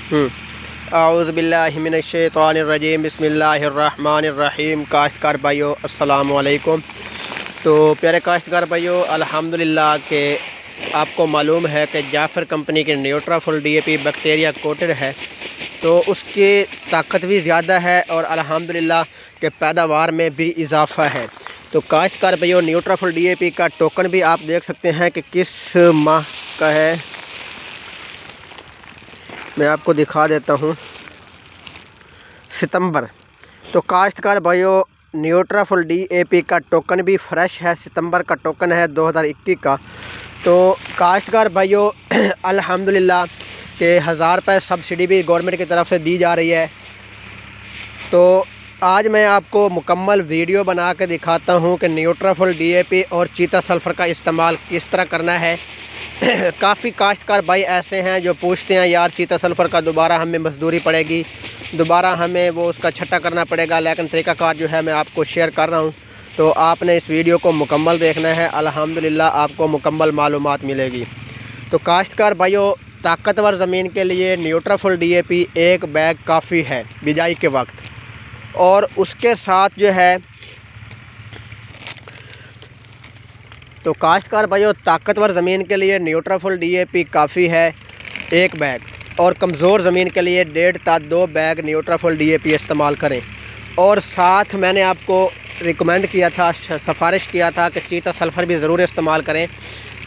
औज़ु बिल्लाहि मिनश्शैतानिर्रजीम बिस्मिल्लाहिर्रहमानिर्रहीम। काश्तकार भाइयों अस्सलाम वालेकुम। तो प्यारे काश्तकार भाइयों, अल्हम्दुलिल्लाह के आपको मालूम है कि जाफ़र कंपनी के न्यूट्राफुल डीएपी बैक्टीरिया कोटेड है, तो उसकी ताकत भी ज़्यादा है और अल्हम्दुलिल्लाह के पैदावार में भी इजाफ़ा है। तो काश्तकार भाइयों, न्यूट्राफुल डीएपी का टोकन भी आप देख सकते हैं कि किस माह का है। मैं आपको दिखा देता हूँ, सितंबर। तो काश्तकार भाइयों, न्यूट्राफुल डीएपी का टोकन भी फ्रेश है, सितंबर का टोकन है 2021 का। तो काश्तकार भाइयों अल्हम्दुलिल्लाह के 1000 रुपये सब्सिडी भी गवर्नमेंट की तरफ से दी जा रही है। तो आज मैं आपको मुकम्मल वीडियो बना के दिखाता हूँ कि न्यूट्राफुल डीएपी और चीता सल्फ़र का इस्तेमाल किस तरह करना है। काफ़ी काश्तकार भाई ऐसे हैं जो पूछते हैं, यार चीता सल्फ़र का दोबारा हमें मजदूरी पड़ेगी, दोबारा हमें वो उसका छट्टा करना पड़ेगा, लेकिन तरीक़ाकार जो है मैं आपको शेयर कर रहा हूँ। तो आपने इस वीडियो को मुकम्मल देखना है, अल्हम्दुलिल्लाह आपको मुकम्मल मालूमात मिलेगी। तो काश्तकार भाइयों, ताकतवर ज़मीन के लिए न्यूट्राफुल डीएपी एक बैग काफ़ी है बिजाई के वक्त, और उसके साथ जो है तो काश्तकार भाइयों, ताकतवर ज़मीन के लिए न्यूट्राफुल डीएपी काफ़ी है एक बैग, और कमज़ोर ज़मीन के लिए 1.5 से 2 बैग न्यूट्राफुल डीएपी इस्तेमाल करें। और साथ मैंने आपको रिकमेंड किया था, सिफारिश किया था कि चीता सल्फ़र भी ज़रूर इस्तेमाल करें।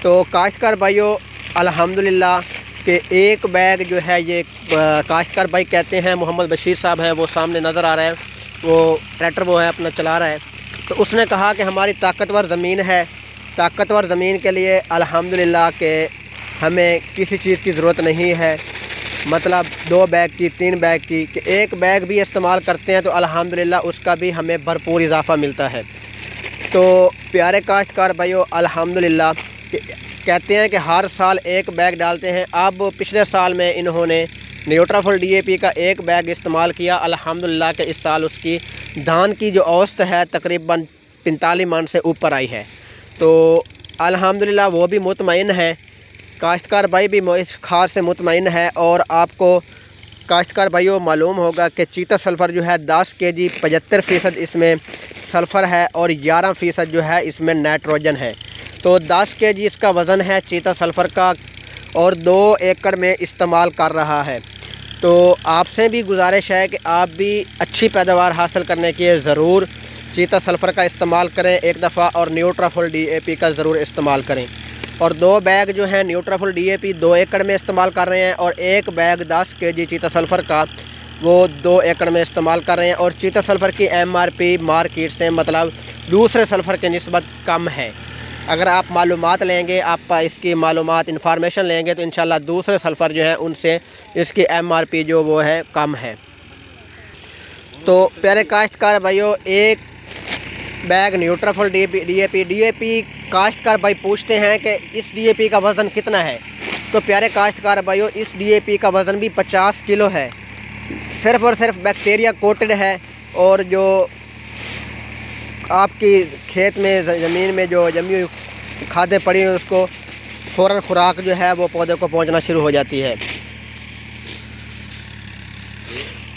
तो काश्तकार भाइयों अल्हम्दुलिल्लाह कि एक बैग जो है ये काश्तकार भाई कहते हैं, मोहम्मद बशीर साहब है, वो सामने नज़र आ रहा है, वो ट्रैक्टर वो है अपना चला रहा है। तो उसने कहा कि हमारी ताकतवर ज़मीन है, ताकतवर ज़मीन के लिए अल्हम्दुलिल्लाह के हमें किसी चीज़ की ज़रूरत नहीं है, मतलब 2 बैग की 3 बैग की, कि एक बैग भी इस्तेमाल करते हैं तो अल्हम्दुलिल्लाह उसका भी हमें भरपूर इजाफ़ा मिलता है। तो प्यारे काश्तकार भाइयों अल्हम्दुलिल्लाह कहते हैं कि हर साल एक बैग डालते हैं। अब पिछले साल में इन्होंने न्यूट्राफुल डीएपी का एक बैग इस्तेमाल किया, अल्हम्दुलिल्लाह के इस साल उसकी धान की जो औसत है तकरीबन 45 मन से ऊपर आई है। तो अल्हम्दुलिल्लाह वो भी मुतमईन है, काश्तकार भाई भी इस खाद से मुतमईन है। और आपको काश्तकार भाइयों मालूम होगा कि चीता सल्फ़र जो है 10 केजी 75% इसमें सल्फ़र है और 11% जो है इसमें नाइट्रोजन है। तो 10 केजी इसका वज़न है चीता सल्फ़र का, और 2 एकड़ में इस्तेमाल कर रहा है। तो आपसे भी गुजारिश है कि आप भी अच्छी पैदावार हासिल करने के लिए ज़रूर चीता सल्फ़र का इस्तेमाल करें एक दफ़ा, और न्यूट्राफुल डीएपी का ज़रूर इस्तेमाल करें। और 2 बैग जो है न्यूट्राफुल डीएपी 2 एकड़ में इस्तेमाल कर रहे हैं, और एक बैग 10 केजी चीता सल्फ़र का वो 2 एकड़ में इस्तेमाल कर रहे हैं। और चीता सल्फ़र की एमआरपी मार्केट से मतलब दूसरे सल्फ़र के निस्बत कम है। अगर आप मालूमात लेंगे, आप इसकी मालूमात इंफॉर्मेशन लेंगे, तो इंशाल्लाह दूसरे सल्फ़र जो है उनसे इसकी एमआरपी जो वो है कम है। तो प्यारे काश्तकार भाइयों, एक बैग न्यूट्राफुल डीएपी काश्तकार भाई पूछते हैं कि इस डीएपी का वज़न कितना है। तो प्यारे काश्तकार भाइयों, इस डीएपी का वज़न भी 50 किलो है, सिर्फ़ और सिर्फ बैक्टीरिया कोटेड है। और जो आपकी खेत में ज़मीन में जो जमी हुई खादें पड़ी हैं, उसको फ़ौरन खुराक जो है वो पौधे को पहुंचना शुरू हो जाती है।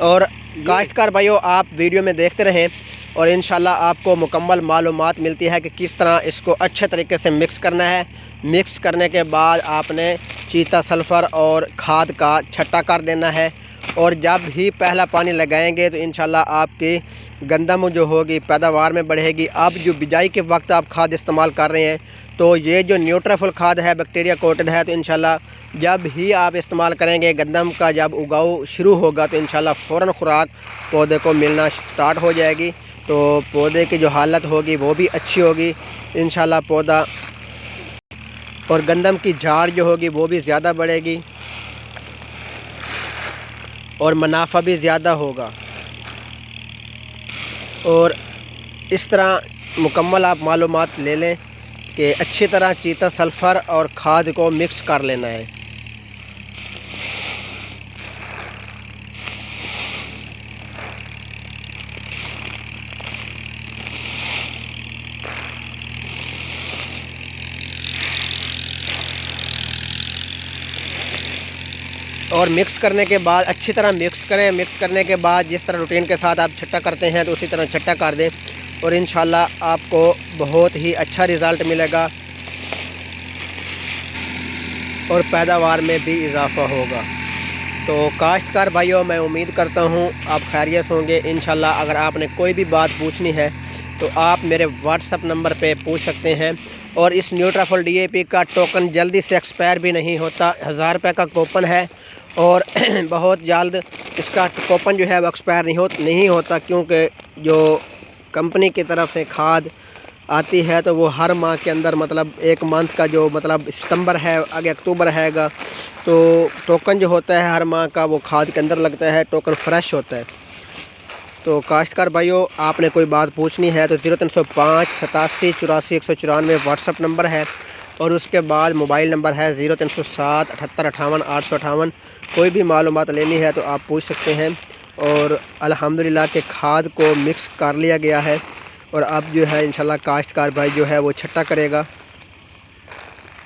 और काश्तकार भाइयों, आप वीडियो में देखते रहें और इंशाल्लाह आपको मुकम्मल मालूमात मिलती है कि किस तरह इसको अच्छे तरीके से मिक्स करना है। मिक्स करने के बाद आपने चीता सल्फ़र और खाद का छट्टा कर देना है, और जब ही पहला पानी लगाएंगे तो इंशाल्लाह आपकी गंदम जो होगी पैदावार में बढ़ेगी। अब जो बिजाई के वक्त आप खाद इस्तेमाल कर रहे हैं, तो ये जो न्यूट्राफुल खाद है बैक्टीरिया कोटेड है, तो इंशाल्लाह जब ही आप इस्तेमाल करेंगे, गंदम का जब उगाव शुरू होगा, तो इंशाल्लाह फ़ौरन खुराक पौधे को मिलना स्टार्ट हो जाएगी। तो पौधे की जो हालत होगी वो भी अच्छी होगी इंशाल्लाह पौधा, और गंदम की झाड़ जो होगी वो भी ज़्यादा बढ़ेगी और मुनाफा भी ज़्यादा होगा। और इस तरह मुकम्मल आप मालूमात ले लें कि अच्छी तरह चीता सल्फ़र और खाद को मिक्स कर लेना है। और मिक्स करने के बाद अच्छी तरह मिक्स करें। मिक्स करने के बाद जिस तरह रूटीन के साथ आप छट्टा करते हैं तो उसी तरह छट्टा कर दें और इंशाल्लाह आपको बहुत ही अच्छा रिज़ल्ट मिलेगा और पैदावार में भी इजाफ़ा होगा। तो काश्तकार भाइयों, मैं उम्मीद करता हूँ आप खैरियत होंगे। इंशाल्लाह अगर आपने कोई भी बात पूछनी है तो आप मेरे व्हाट्सअप नंबर पे पूछ सकते हैं। और इस न्यूट्राफॉल DAP का टोकन जल्दी से एक्सपायर भी नहीं होता। 1000 रुपये का कूपन है और बहुत जल्द इसका कूपन जो है वो एक्सपायर नहीं होता, क्योंकि जो कंपनी की तरफ से खाद आती है तो वो हर माह के अंदर, मतलब एक मंथ का जो मतलब सितंबर है, आगे अक्टूबर हैगा, तो टोकन जो होता है हर माह का वो खाद के अंदर लगता है, टोकन फ्रेश होता है। तो काश्तकार भाइयों, आपने कोई बात पूछनी है तो 0305 87 84 194 व्हाट्सअप नंबर है और उसके बाद मोबाइल नंबर है 0307 78 58 858। कोई भी मालूमात लेनी है तो आप पूछ सकते हैं। और अल्हम्दुलिल्लाह के खाद को मिक्स कर लिया गया है और अब जो है इंशाल्लाह काश्तकार भाई जो है वो छट्टा करेगा।